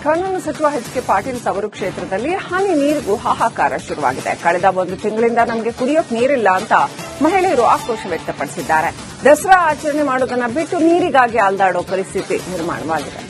ಕಾನೂನು ಸಚಿವ H K Patil ತವರು ಕ್ಷೇತ್ರದಲ್ಲಿ ಹನಿ ನೀರಿಗೂ ಹಾಹಾಕಾರ ಶುರುವಾಗಿದೆ. ಕಳೆದ ಒಂದು ತಿಂಗಳಿಂದ ನಮಗೆ ಕುಡಿಯೋಕೆ ನೀರಿಲ್ಲ ಅಂತ ಮಹಿಳೆಯರು ಆಕ್ರೋಶ ವ್ಯಕ್ತಪಡಿಸಿದ್ದಾರೆ. ದಸರಾ ಆಚರಣೆ ಮಾಡುವುದನ್ನು ಬಿಟ್ಟು ನೀರಿಗಾಗಿ ಅಲ್ದಾಡೋ ಪರಿಸ್ಥಿತಿ ನಿರ್ಮಾಣವಾಗಿದೆ.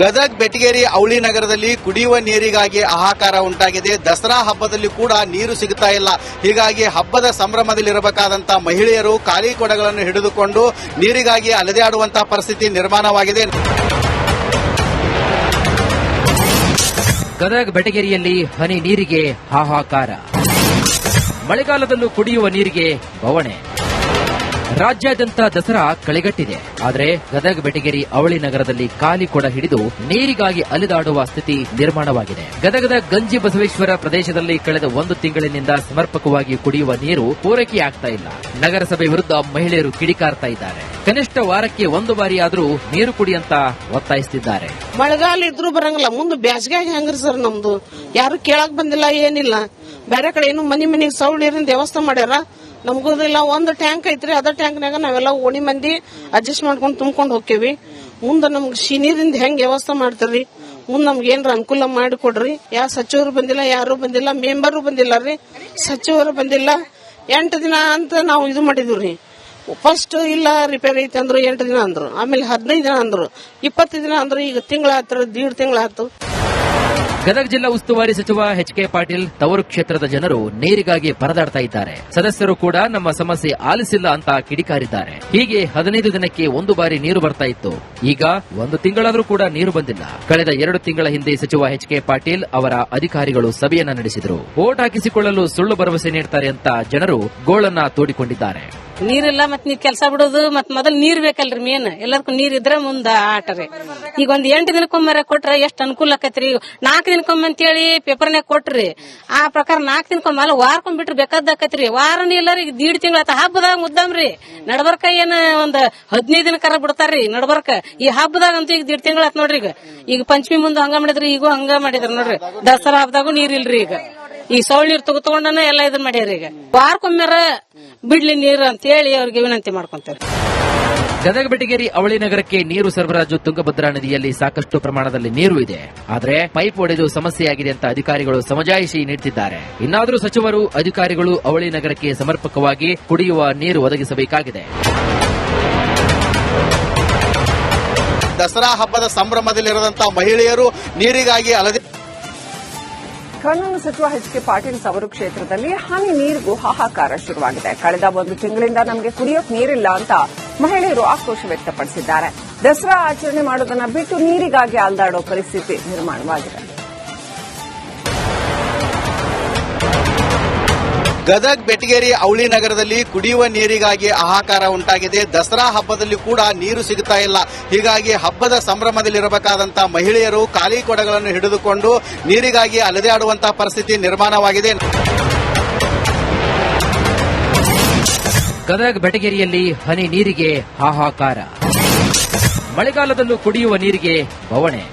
ಗದಗ್ ಬೆಟಗೇರಿ ಅವಳಿ ನಗರದಲ್ಲಿ ಕುಡಿಯುವ ನೀರಿಗಾಗಿ ಹಾಹಾಕಾರ ಉಂಟಾಗಿದೆ. ದಸರಾ ಹಬ್ಬದಲ್ಲಿ ಕೂಡ ನೀರು ಸಿಗುತ್ತಾ ಇಲ್ಲ. ಹೀಗಾಗಿ ಹಬ್ಬದ ಸಂಭ್ರಮದಲ್ಲಿರಬೇಕಾದಂತಹ ಮಹಿಳೆಯರು ಖಾಲಿ ಕೊಡಗಳನ್ನು ಹಿಡಿದುಕೊಂಡು ನೀರಿಗಾಗಿ ಅಲೆದಾಡುವಂತಹ ಪರಿಸ್ಥಿತಿ ನಿರ್ಮಾಣವಾಗಿದೆ. ಗದಗ್ ಬೆಟಗೇರಿಯಲ್ಲಿ ಹನಿ ನೀರಿಗೆ ಹಾಹಾಕಾರ, ಮಳೆಗಾಲದಲ್ಲೂ ಕುಡಿಯುವ ನೀರಿಗೆ ಬವಣೆ. ರಾಜ್ಯಾದ್ಯಂತ ದಸರಾ ಕಳೆಗಟ್ಟಿದೆ. ಆದರೆ ಗದಗ್ ಬೆಟಗೇರಿ ಅವಳಿ ನಗರದಲ್ಲಿ ಖಾಲಿ ಕೊಡ ಹಿಡಿದು ನೀರಿಗಾಗಿ ಅಲೆದಾಡುವ ಸ್ಥಿತಿ ನಿರ್ಮಾಣವಾಗಿದೆ. ಗದಗದ ಗಂಜಿ ಬಸವೇಶ್ವರ ಪ್ರದೇಶದಲ್ಲಿ ಕಳೆದ ಒಂದು ತಿಂಗಳಿನಿಂದ ಸಮರ್ಪಕವಾಗಿ ಕುಡಿಯುವ ನೀರು ಪೂರೈಕೆಯಾಗ್ತಾ ಇಲ್ಲ. ನಗರಸಭೆ ವಿರುದ್ಧ ಮಹಿಳೆಯರು ಕಿಡಿಕಾರ್ತಾ ಇದ್ದಾರೆ. ಕನಿಷ್ಠ ವಾರಕ್ಕೆ ಒಂದು ಬಾರಿಯಾದರೂ ನೀರು ಕುಡಿ ಅಂತ ಒತ್ತಾಯಿಸುತ್ತಿದ್ದಾರೆ. ಮಳೆಗಾಲ ಇದ್ರೂ ಬರಂಗಿಲ್ಲ, ಮುಂದೆ ಬ್ಯಾಸ್ಗಾಗಿ ಹಂಗ್ರಿ ಸರ್. ನಮ್ದು ಯಾರು ಕೇಳಕ್ ಬಂದಿಲ್ಲ, ಏನಿಲ್ಲ. ಬೇರೆ ಕಡೆ ಏನು ಮನಿಗೆ ಸೌಳ್ ನೀರಿನ ವ್ಯವಸ್ಥೆ ಮಾಡ್ಯಾರ. ನಮಗೋದಿಲ್ಲ. ಒಂದು ಟ್ಯಾಂಕ್ ಐತ್ರಿ, ಅದ ಟ್ಯಾಂಕ್ನಾಗ ನಾವೆಲ್ಲ ಓಣಿ ಮಂದಿ ಅಡ್ಜಸ್ಟ್ ಮಾಡ್ಕೊಂಡು ತುಂಬ್ಕೊಂಡು ಹೋಗ್ತೇವಿ. ಮುಂದೆ ನಮ್ಗೆ ನೀರಿಂದ ಹೆಂಗ್ ವ್ಯವಸ್ಥೆ ಮಾಡ್ತಾರ್ರಿ? ಮುಂದೆ ನಮ್ಗೆ ಏನ್ರ ಅನುಕೂಲ ಮಾಡಿಕೊಡ್ರಿ. ಯಾವ ಸಚಿವರು ಬಂದಿಲ್ಲ, ಯಾರು ಬಂದಿಲ್ಲ, ಮೆಂಬರು ಬಂದಿಲ್ಲ ರೀ, ಸಚಿವರು ಬಂದಿಲ್ಲ. 8 ದಿನ ಅಂತ ನಾವು ಇದು ಮಾಡಿದ್ವಿ. ಫಸ್ಟ್ ಇಲ್ಲ ರಿಪೇರಿ ಐತಿ ಅಂದ್ರು 8 ದಿನ ಅಂದ್ರು, ಆಮೇಲೆ 15 ದಿನ ಅಂದ್ರು, 20 ದಿನ ಅಂದ್ರು. ಈಗ ತಿಂಗಳಾತ್ರ, 1.5 ತಿಂಗಳಾಯ್ತು. ಗದಗ ಜಿಲ್ಲಾ ಉಸ್ತುವಾರಿ ಸಚಿವ ಎಚ್ ಕೆ ಪಾಟೀಲ್ ತವರು ಕ್ಷೇತ್ರದ ಜನರು ನೀರಿಗಾಗಿ ಪರದಾಡ್ತಾ ಇದ್ದಾರೆ. ಸದಸ್ಯರು ಕೂಡ ನಮ್ಮ ಸಮಸ್ಯೆ ಆಲಿಸಿಲ್ಲ ಅಂತ ಕಿಡಿಕಾರಿದ್ದಾರೆ. ಹೀಗೆ 15 ದಿನಕ್ಕೆ ಒಂದು ಬಾರಿ ನೀರು ಬರ್ತಾ ಇತ್ತು. ಈಗ ಒಂದು ತಿಂಗಳಾದರೂ ಕೂಡ ನೀರು ಬಂದಿಲ್ಲ. ಕಳೆದ 2 ತಿಂಗಳ ಹಿಂದೆ ಸಚಿವ ಎಚ್ ಕೆ ಪಾಟೀಲ್ ಅವರ ಅಧಿಕಾರಿಗಳು ಸಭೆಯನ್ನ ನಡೆಸಿದರು. ಓಟ್ ಹಾಕಿಸಿಕೊಳ್ಳಲು ಸುಳ್ಳು ಭರವಸೆ ನೀಡುತ್ತಾರೆ ಅಂತ ಜನರು ಗೋಳನ್ನ ತೋಡಿಕೊಂಡಿದ್ದಾರೆ. ನೀರಿಲ್ಲ, ಮತ್ ನೀವ್ ಕೆಲಸ ಬಿಡೋದು, ಮತ್ ಮೊದಲ್ ನೀರ್ ಬೇಕಲ್ರಿ. ಮೇನ್ ಎಲ್ಲರಿಗೂ ನೀರ್ ಇದ್ರೆ ಮುಂದ ಆಟ ರೀ. ಈಗ ಒಂದ್ 8 ದಿನಕ್ಕೊಮ್ಮೆ ಕೊಟ್ರೆ ಎಷ್ಟ್ ಅನುಕೂಲ ಆಕೈತ್ರಿ. 4 ದಿನಕ್ಕೊಮ್ಮೆ ಅಂತೇಳಿ ಪೇಪರ್ನಾಗ ಕೊಟ್ರಿ. ಆ ಪ್ರಕಾರ 4 ದಿನಕ್ಕೊಮ್ಮೆ ಅಲ್ಲ, ವಾರಕ್ಕೊಮ್ಮೆ ಬಿಟ್ರೆ ಬೇಕಾದಕ್ಕೈತ್ರಿ. ವಾರನೇ ಇಲ್ಲ ರೀ, 1.5 ತಿಂಗಳ ಹಬ್ಬದಾಗ ಮುದ್ದಾಮ್ರಿ. ನಡಬರ್ಕ ಏನ್ ಒಂದ್ 15 ದಿನಕ್ಕಾರ ಬಿಡ್ತಾರ್ರಿ ನಡಬರ್ಕ. ಈ ಹಬ್ಬದಾಗ ಅಂತೂ ಈಗ 1.5 ತಿಂಗಳ ಆತ್ ನೋಡ್ರಿ. ಈಗ ಪಂಚಮಿ ಮುಂದೆ ಹಂಗ ಮಾಡಿದ್ರಿ, ಈಗೂ ಹಂಗ ಮಾಡಿದ್ರ ನೋಡ್ರಿ. ದಸರಾ ಹಬ್ಬದಾಗೂ ನೀರ್ ಇಲ್ರಿ. ಈಗ ಸೌಳ್ ನೀರ್ ತಗೊಂಡನ ಎಲ್ಲ ಇದನ್ ಮಾಡ್ಯಾರ. ಈಗ ವಾರಕ್ಕೊಮ್ಮೆರ ಬಿಡ್ಲಿ ನೀರು ಅಂತ ಹೇಳಿ ಅವ್ರಿಗೆ ವಿನಂತಿ ಮಾಡ್ಕೊಂತಾರೆ. ಗದಗ ಬೆಟಗೇರಿ ಅವಳಿ ನಗರಕ್ಕೆ ನೀರು ಸರಬರಾಜು ತುಂಗಭದ್ರಾ ನದಿಯಲ್ಲಿ ಸಾಕಷ್ಟು ಪ್ರಮಾಣದಲ್ಲಿ ನೀರು ಇದೆ. ಆದರೆ ಪೈಪ್ ಒಡೆದು ಸಮಸ್ಯೆಯಾಗಿದೆ ಅಂತ ಅಧಿಕಾರಿಗಳು ಸಮಜಾಯಿಷಿ ನೀಡುತ್ತಿದ್ದಾರೆ. ಇನ್ನಾದರೂ ಸಚಿವರು, ಅಧಿಕಾರಿಗಳು ಅವಳಿ ನಗರಕ್ಕೆ ಸಮರ್ಪಕವಾಗಿ ಕುಡಿಯುವ ನೀರು ಒದಗಿಸಬೇಕಾಗಿದೆ. ದಸರಾ ಹಬ್ಬದ ಸಂಭ್ರಮದಲ್ಲಿರುವಂತಹ ಮಹಿಳೆಯರು ನೀರಿಗಾಗಿ ಕಾನೂನು ಸಚಿವ ಎಚ್ ಕೆ ಪಾಟೀಲ್ ತವರು ಕ್ಷೇತ್ರದಲ್ಲಿ ಹನಿ ನೀರಿಗೂ ಹಾಹಾಕಾರ ಶುರುವಾಗಿದೆ. ಕಳೆದ ಒಂದು ತಿಂಗಳಿಂದ ನಮಗೆ ಕುಡಿಯೋಕೆ ನೀರಿಲ್ಲ ಅಂತ ಮಹಿಳೆಯರು ಆಕ್ರೋಶ ವ್ಯಕ್ತಪಡಿಸಿದ್ದಾರೆ. ದಸರಾ ಆಚರಣೆ ಮಾಡುವುದನ್ನು ಬಿಟ್ಟು ನೀರಿಗಾಗಿ ಅಲ್ದಾಡೋ ಪರಿಸ್ಥಿತಿ ನಿರ್ಮಾಣವಾಗಿದೆ. ಗದಗ್ ಬೆಟಗೇರಿ ಅವಳಿ ನಗರದಲ್ಲಿ ಕುಡಿಯುವ ನೀರಿಗಾಗಿ ಹಾಹಾಕಾರ ಉಂಟಾಗಿದೆ. ದಸರಾ ಹಬ್ಬದಲ್ಲಿ ಕೂಡ ನೀರು ಸಿಗುತ್ತಾ ಇಲ್ಲ. ಹೀಗಾಗಿ ಹಬ್ಬದ ಸಂಭ್ರಮದಲ್ಲಿರಬೇಕಾದಂತಹ ಮಹಿಳೆಯರು ಖಾಲಿ ಕೊಡಗಳನ್ನು ಹಿಡಿದುಕೊಂಡು ನೀರಿಗಾಗಿ ಅಲೆದಾಡುವಂತಹ ಪರಿಸ್ಥಿತಿ ನಿರ್ಮಾಣವಾಗಿದೆ. ಗದಗ್ ಬೆಟಗೇರಿಯಲ್ಲಿ ಹನಿ ನೀರಿಗೆ ಹಾಹಾಕಾರ, ಮಳೆಗಾಲದಲ್ಲೂ ಕುಡಿಯುವ ನೀರಿಗೆ ಬವಣೆ.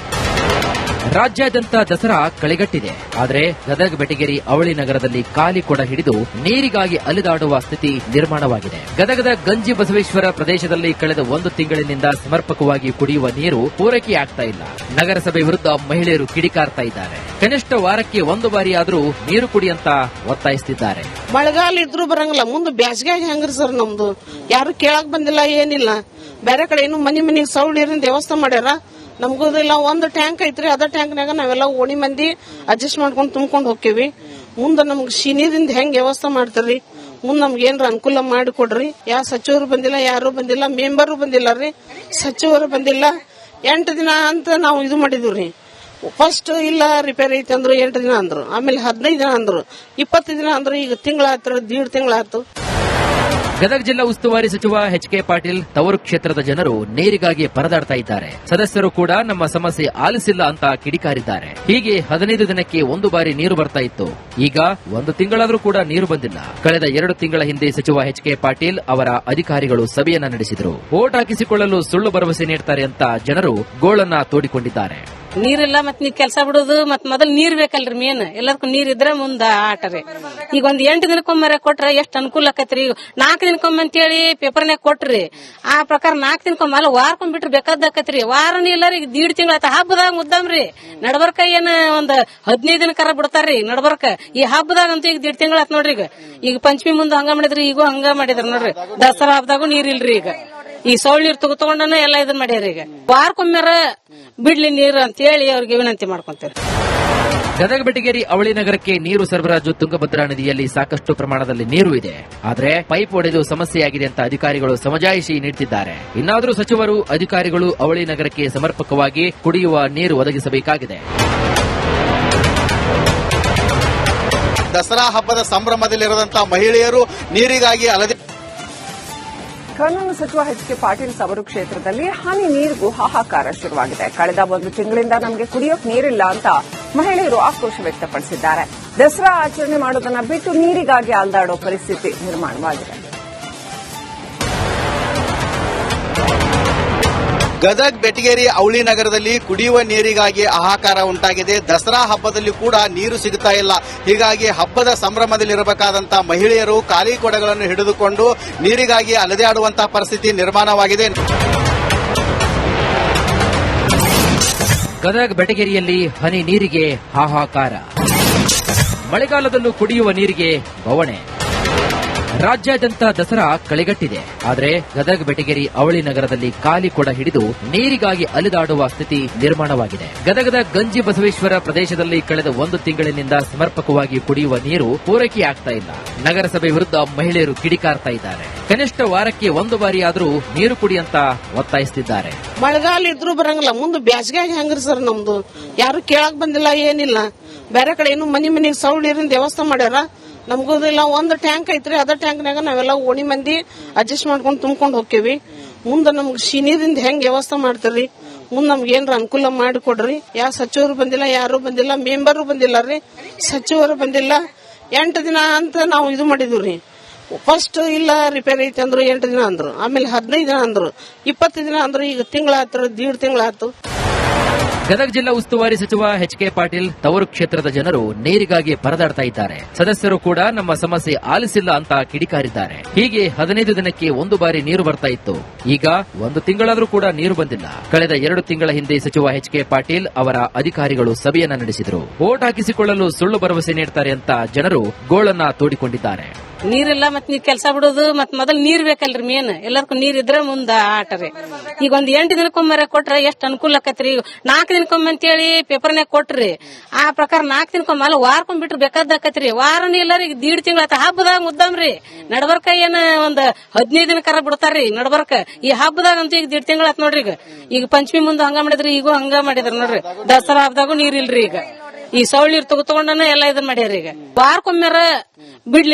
ರಾಜ್ಯಾದ್ಯಂತ ದಸರಾ ಕಳೆಗಟ್ಟಿದೆ. ಆದರೆ ಗದಗ್ ಬೆಟಗೇರಿ ಅವಳಿ ನಗರದಲ್ಲಿ ಖಾಲಿ ಕೊಡ ಹಿಡಿದು ನೀರಿಗಾಗಿ ಅಲೆದಾಡುವ ಸ್ಥಿತಿ ನಿರ್ಮಾಣವಾಗಿದೆ. ಗದಗದ ಗಂಜಿ ಬಸವೇಶ್ವರ ಪ್ರದೇಶದಲ್ಲಿ ಕಳೆದ 1 ತಿಂಗಳಿನಿಂದ ಸಮರ್ಪಕವಾಗಿ ಕುಡಿಯುವ ನೀರು ಪೂರೈಕೆಯಾಗ್ತಾ ಇಲ್ಲ. ನಗರಸಭೆ ವಿರುದ್ಧ ಮಹಿಳೆಯರು ಕಿಡಿಕಾರ್ತಾ ಇದ್ದಾರೆ. ಕನಿಷ್ಠ ವಾರಕ್ಕೆ ಒಂದು ಬಾರಿಯಾದರೂ ನೀರು ಕುಡಿ ಅಂತ ಒತ್ತಾಯಿಸುತ್ತಿದ್ದಾರೆ. ಮಳೆಗಾಲ ಇದ್ರೂ ಬರಂಗಿಲ್ಲ, ಮುಂದೆ ಬ್ಯಾಸ್ಗಾಗಿ ಹಂಗ್ರಿ ಸರ್. ನಮ್ದು ಯಾರು ಕೇಳಕ್ ಬಂದಿಲ್ಲ, ಏನಿಲ್ಲ. ಬೇರೆ ಕಡೆ ಏನು ಮನಿಗೆ ಸೌಳ್ ನೀರಿನ ವ್ಯವಸ್ಥೆ ಮಾಡ್ಯಾರ. ನಮಗೋದಿಲ್ಲ. ಒಂದು ಟ್ಯಾಂಕ್ ಐತ್ರಿ, ಅದ ಟ್ಯಾಂಕ್ನಾಗ ನಾವೆಲ್ಲ ಓಣಿ ಮಂದಿ ಅಡ್ಜಸ್ಟ್ ಮಾಡ್ಕೊಂಡು ತುಂಬ್ಕೊಂಡು ಹೋಗ್ತೇವಿ. ಮುಂದೆ ನಮ್ಗೆ ನೀರಿಂದ ಹೆಂಗ್ ವ್ಯವಸ್ಥೆ ಮಾಡ್ತಾರ್ರಿ? ಮುಂದೆ ನಮ್ಗೆ ಏನ್ರ ಅನುಕೂಲ ಮಾಡಿಕೊಡ್ರಿ. ಯಾವ ಸಚಿವರು ಬಂದಿಲ್ಲ, ಯಾರು ಬಂದಿಲ್ಲ, ಮೆಂಬರು ಬಂದಿಲ್ಲ ರೀ, ಸಚಿವರು ಬಂದಿಲ್ಲ. 8 ದಿನ ಅಂತ ನಾವು ಇದು ಮಾಡಿದ್ವಿ. ಫಸ್ಟ್ ಇಲ್ಲ ರಿಪೇರಿ ಐತಿ ಅಂದ್ರು 8 ದಿನ ಅಂದ್ರು, ಆಮೇಲೆ 15 ದಿನ ಅಂದ್ರು, 20 ದಿನ ಅಂದ್ರು. ಈಗ ತಿಂಗಳಾತ್ರ, 1.5 ತಿಂಗಳಾಯ್ತು. ಗದಗ ಜಿಲ್ಲಾ ಉಸ್ತುವಾರಿ ಸಚಿವ ಎಚ್ ಕೆ ಪಾಟೀಲ್ ತವರು ಕ್ಷೇತ್ರದ ಜನರು ನೀರಿಗಾಗಿ ಪರದಾಡ್ತಾ ಇದ್ದಾರೆ. ಸದಸ್ಯರು ಕೂಡ ನಮ್ಮ ಸಮಸ್ಯೆ ಆಲಿಸಿಲ್ಲ ಅಂತ ಕಿಡಿಕಾರಿದ್ದಾರೆ. ಹೀಗೆ 15 ದಿನಕ್ಕೆ ಒಂದು ಬಾರಿ ನೀರು ಬರ್ತಾ ಇತ್ತು. ಈಗ ಒಂದು ತಿಂಗಳಾದರೂ ಕೂಡ ನೀರು ಬಂದಿಲ್ಲ. ಕಳೆದ 2 ತಿಂಗಳ ಹಿಂದೆ ಸಚಿವ ಎಚ್ ಕೆ ಪಾಟೀಲ್ ಅವರ ಅಧಿಕಾರಿಗಳು ಸಭೆಯನ್ನ ನಡೆಸಿದರು. ಓಟ್ ಹಾಕಿಸಿಕೊಳ್ಳಲು ಸುಳ್ಳು ಭರವಸೆ ನೀಡುತ್ತಾರೆ ಅಂತ ಜನರು ಗೋಳನ್ನ ತೋಡಿಕೊಂಡಿದ್ದಾರೆ. ನೀರಿಲ್ಲ ಮತ್ ನೀವ್ ಕೆಲಸ ಬಿಡುದು ಮತ್ ಮೊದಲ್ ನೀರ್ ಬೇಕಲ್ರಿ ಮೇನ್ ಎಲ್ಲದಕ್ಕೂ ನೀರ್ ಇದ್ರೆ ಮುಂದ ಆಟ ರೀ. ಈಗ ಒಂದ್ 8 ದಿನಕ್ಕೊಮ್ಮೆ ಕೊಟ್ರ ಎಷ್ಟ್ ಅನುಕೂಲ ಆಕತ್ರಿ. 4 ದಿನಕ್ಕೊಮ್ಮೆ ಅಂತೇಳಿ ಪೇಪರ್ನಾಗ ಕೊಟ್ರಿ. ಆ ಪ್ರಕಾರ 4 ದಿನಕ್ಕೊಮ್ಮೆ ಅಲ್ಲ ವಾರಕ್ಕೊಮ್ಮೆ ಬಿಟ್ರೆ ಬೇಕಾದಕತ್ರಿ. ವಾರನೂ ಇಲ್ಲ ರೀ, ಈಗ 1.5 ತಿಂಗಳ ಆತ. ಹಬ್ಬದಾಗ ಮುದ್ದಾಮ್ರಿ ನಡ್ಬರ್ಕ ಏನ್ ಒಂದ್ 15 ದಿನಕ್ಕಾರ ಬಿಡ್ತಾರ್ರಿ ನಡ್ಬರ್ಕ. ಈ ಹಬ್ಬದಾಗ ಅಂತೂ ಈಗ 1.5 ತಿಂಗಳ ಆತ್ ನೋಡ್ರಿ. ಈಗ ಪಂಚಮಿ ಮುಂದೆ ಹಂಗ ಮಾಡಿದ್ರಿ, ಈಗೂ ಹಂಗ ಮಾಡಿದ್ರ ನೋಡ್ರಿ. ದಸರಾ ಹಬ್ಬದಾಗೂ ನೀರ್ ಇಲ್ರಿ. ಈಗ ಸೌಳ್ ನೀರ್ ತಗೊಂಡನ ಎಲ್ಲಾ ಇದನ್ ಮಾಡ್ಯಾರ. ಈಗ ವಾರಕ್ಕೊಮ್ಮೆರ ಬಿಡ್ಲಿ ನೀರು ಅಂತ ಹೇಳಿ ಅವ್ರಿಗೆ ವಿನಂತಿ ಮಾಡ್ಕೊಂತೀರಿ. ಗದಗ ಬೆಟಗೇರಿ ಅವಳಿ ನಗರಕ್ಕೆ ನೀರು ಸರಬರಾಜು ತುಂಗಭದ್ರಾ ನದಿಯಲ್ಲಿ ಸಾಕಷ್ಟು ಪ್ರಮಾಣದಲ್ಲಿ ನೀರು ಇದೆ. ಆದರೆ ಪೈಪ್ ಒಡೆದು ಸಮಸ್ಯೆಯಾಗಿದೆ ಅಂತ ಅಧಿಕಾರಿಗಳು ಸಮಜಾಯಿಷಿ ನೀಡುತ್ತಿದ್ದಾರೆ. ಇನ್ನಾದರೂ ಸಚಿವರು ಅಧಿಕಾರಿಗಳು ಅವಳಿ ನಗರಕ್ಕೆ ಸಮರ್ಪಕವಾಗಿ ಕುಡಿಯುವ ನೀರು ಒದಗಿಸಬೇಕಾಗಿದೆ. ದಸರಾ ಹಬ್ಬದ ಸಂಭ್ರಮದಲ್ಲಿರುವಂತಹ ಮಹಿಳೆಯರು ನೀರಿಗಾಗಿ ಅಲದೆ. ಕಾನೂನು ಸಚಿವ ಎಚ್ ಕೆ ಪಾಟೀಲ್ ತವರು ಕ್ಷೇತ್ರದಲ್ಲಿ ಹನಿ ನೀರಿಗೂ ಹಾಹಾಕಾರ ಶುರುವಾಗಿದೆ. ಕಳೆದ 1 ತಿಂಗಳಿಂದ ನಮಗೆ ಕುಡಿಯೋಕ್ ನೀರಿಲ್ಲ ಅಂತ ಮಹಿಳೆಯರು ಆಕ್ರೋಶ ವ್ಯಕ್ತಪಡಿಸಿದ್ದಾರೆ. ದಸರಾ ಆಚರಣೆ ಮಾಡೋದನ್ನ ಬಿಟ್ಟು ನೀರಿಗಾಗಿ ಅಲ್ದಾಡೋ ಪರಿಸ್ಥಿತಿ ನಿರ್ಮಾಣವಾಗಿದೆ. ಗದಗ್ ಬೆಟಗೇರಿ ಅವಳಿ ನಗರದಲ್ಲಿ ಕುಡಿಯುವ ನೀರಿಗಾಗಿ ಹಾಹಾಕಾರ ಉಂಟಾಗಿದೆ. ದಸರಾ ಹಬ್ಬದಲ್ಲಿ ಕೂಡ ನೀರು ಸಿಗುತ್ತಾ ಇಲ್ಲ. ಹೀಗಾಗಿ ಹಬ್ಬದ ಸಂಭ್ರಮದಲ್ಲಿರಬೇಕಾದಂತಹ ಮಹಿಳೆಯರು ಖಾಲಿ ಕೊಡಗಳನ್ನು ಹಿಡಿದುಕೊಂಡು ನೀರಿಗಾಗಿ ಅಲೆದಾಡುವಂತಹ ಪರಿಸ್ಥಿತಿ ನಿರ್ಮಾಣವಾಗಿದೆ. ಗದಗ ಬೆಟಗೇರಿಯಲ್ಲಿ ಹನಿ ನೀರಿಗೆ ಹಾಹಾಕಾರ. ಮಳೆಗಾಲದಲ್ಲೂ ಕುಡಿಯುವ ನೀರಿಗೆ ಬವಣೆ. ರಾಜ್ಯಾದ್ಯಂತ ದಸರಾ ಕಳೆಗಟ್ಟಿದೆ. ಆದರೆ ಗದಗ ಬೆಟಗೇರಿ ಅವಳಿ ನಗರದಲ್ಲಿ ಖಾಲಿ ಕೊಡ ಹಿಡಿದು ನೀರಿಗಾಗಿ ಅಲೆದಾಡುವ ಸ್ಥಿತಿ ನಿರ್ಮಾಣವಾಗಿದೆ. ಗದಗದ ಗಂಜಿ ಬಸವೇಶ್ವರ ಪ್ರದೇಶದಲ್ಲಿ ಕಳೆದ 1 ತಿಂಗಳಿನಿಂದ ಸಮರ್ಪಕವಾಗಿ ಕುಡಿಯುವ ನೀರು ಪೂರೈಕೆಯಾಗ್ತಾ ಇಲ್ಲ. ನಗರಸಭೆ ವಿರುದ್ಧ ಮಹಿಳೆಯರು ಕಿಡಿಕಾರ್ತಾ ಇದ್ದಾರೆ. ಕನಿಷ್ಠ ವಾರಕ್ಕೆ 1 ಬಾರಿ ಆದರೂ ನೀರು ಕುಡಿ ಅಂತ ಒತ್ತಾಯಿಸುತ್ತಿದ್ದಾರೆ. ಮಳೆಗಾಲ ಇದ್ರು ಬರಂಗಿಲ್ಲ, ಮುಂದೆ ಬ್ಯಾಸ್ಗ್ಯಾಗ ಹೆಂಗ್ರಿ ಸರ್ ನಮ್ದು ಯಾರು ಕೇಳಕ್ ಬಂದಿಲ್ಲ, ಏನಿಲ್ಲ. ಬೇರೆ ಕಡೆ ಏನು ಮನಿಗೆ ಸೌಳ್ ನೀರಿನ ವ್ಯವಸ್ಥೆ ಮಾಡ್ಯಾರ. ನಮ್ಗೋದಿಲ್ಲ, 1 ಟ್ಯಾಂಕ್ ಐತ್ರಿ, ಅದ ಟ್ಯಾಂಕ್ನಾಗ ನಾವೆಲ್ಲ ಓಣಿ ಮಂದಿ ಅಡ್ಜಸ್ಟ್ ಮಾಡ್ಕೊಂಡು ತುಂಬ್ಕೊಂಡು ಹೋಗ್ತೇವಿ. ಮುಂದೆ ನಮ್ಗೆ ನೀರಿಂದ ಹೆಂಗ್ ವ್ಯವಸ್ಥೆ ಮಾಡ್ತಾರ್ರಿ, ಮುಂದ್ ನಮ್ಗೆ ಏನ್ರ ಅನುಕೂಲ ಮಾಡಿಕೊಡ್ರಿ. ಯಾವ ಸಚಿವರು ಬಂದಿಲ್ಲ, ಯಾರು ಬಂದಿಲ್ಲ, ಮೆಂಬರು ಬಂದಿಲ್ಲ ರೀ, ಸಚಿವರು ಬಂದಿಲ್ಲ. 8 ದಿನ ಅಂತ ನಾವು ಇದು ಮಾಡಿದ್ವಿ. ಫಸ್ಟ್ ಇಲ್ಲ ರಿಪೇರಿ ಐತಿ ಅಂದ್ರು 8 ದಿನ ಅಂದ್ರು, ಆಮೇಲೆ 15 ದಿನ ಅಂದ್ರು, 20 ದಿನ ಅಂದ್ರು. ಈಗ ತಿಂಗಳಾತು, 1.5 ತಿಂಗಳಾತು. ಗದಗ ಜಿಲ್ಲಾ ಉಸ್ತುವಾರಿ ಸಚಿವ ಎಚ್ ಕೆ ಪಾಟೀಲ್ ತವರು ಕ್ಷೇತ್ರದ ಜನರು ನೀರಿಗಾಗಿ ಪರದಾಡ್ತಾ ಇದ್ದಾರೆ. ಸದಸ್ಯರು ಕೂಡ ನಮ್ಮ ಸಮಸ್ಯೆ ಆಲಿಸಿಲ್ಲ ಅಂತ ಕಿಡಿಕಾರಿದ್ದಾರೆ. ಹೀಗೆ 15 ದಿನಕ್ಕೆ 1 ಬಾರಿ ನೀರು ಬರ್ತಾ ಇತ್ತು. ಈಗ 1 ತಿಂಗಳಾದ್ರೂ ಕೂಡ ನೀರು ಬಂದಿಲ್ಲ. ಕಳೆದ 2 ತಿಂಗಳ ಹಿಂದೆ ಸಚಿವ ಎಚ್ ಕೆ ಪಾಟೀಲ್ ಅವರ ಅಧಿಕಾರಿಗಳು ಸಭೆಯನ್ನ ನಡೆಸಿದರು. ವೋಟ್ ಹಾಕಿಸಿಕೊಳ್ಳಲು ಸುಳ್ಳು ಭರವಸೆ ನೀಡುತ್ತಾರೆ ಅಂತ ಜನರು ಗೋಳನ್ನ ತೋಡಿಕೊಂಡಿದ್ದಾರೆ. ನೀರಿಲ್ಲ ಮತ್ ನೀವ್ ಕೆಲಸ ಬಿಡುದು ಮತ್ ಮೊದಲ್ ನೀರ್ ಬೇಕಲ್ರಿ ಮೇನ್ ಎಲ್ಲದಕ್ಕೂ ನೀರ್ ಇದ್ರೆ ಮುಂದ ಆಟ ರೀ. ಈಗ ಒಂದ್ 8 ದಿನಕ್ಕೊಮ್ಮೆ ಕೊಟ್ರ ಎಷ್ಟ್ ಅನುಕೂಲ ಆಕತ್ರಿ. 4 ದಿನಕ್ಕೊಮ್ಮೆ ಅಂತೇಳಿ ಪೇಪರ್ನಾಗ ಕೊಟ್ರಿ. ಆ ಪ್ರಕಾರ 4 ದಿನಕ್ಕೊಮ್ಮೆ ಅಲ್ಲ ವಾರಕ್ಕೊಮ್ಮೆ ಬಿಟ್ರೆ ಬೇಕಾದಕತ್ರಿ. ವಾರನೂ ಇಲ್ಲ ರೀ, ಈಗ 1.5 ತಿಂಗಳ ಆತ. ಹಬ್ಬದಾಗ ಮುದ್ದಾಮ್ರಿ ನಡ್ಬರ್ಕ ಏನ್ ಒಂದ್ 15 ದಿನಕ್ಕಾರ ಬಿಡ್ತಾರ್ರಿ ನಡ್ಬರ್ಕ. ಈ ಹಬ್ಬದಾಗ ಅಂತೂ ಈಗ 1.5 ತಿಂಗಳ ಆತ್ ನೋಡ್ರಿ. ಈಗ ಪಂಚಮಿ ಮುಂದೆ ಹಂಗ ಮಾಡಿದ್ರಿ, ಈಗೂ ಹಂಗ ಮಾಡಿದ್ರ ನೋಡ್ರಿ. ದಸರಾ ಹಬ್ಬದಾಗೂ ನೀರ್ ಇಲ್ರಿ. ಈಗ ಈ ಸೌಳ್ ನೀರ್ ತಗೊಂಡನ ಎಲ್ಲಾ ಇದನ್ ಮಾಡ್ಯಾರ. ಈಗ ವಾರಕ್ಕೊಮ್ಮೆರ ಬಿಡ್ಲಿ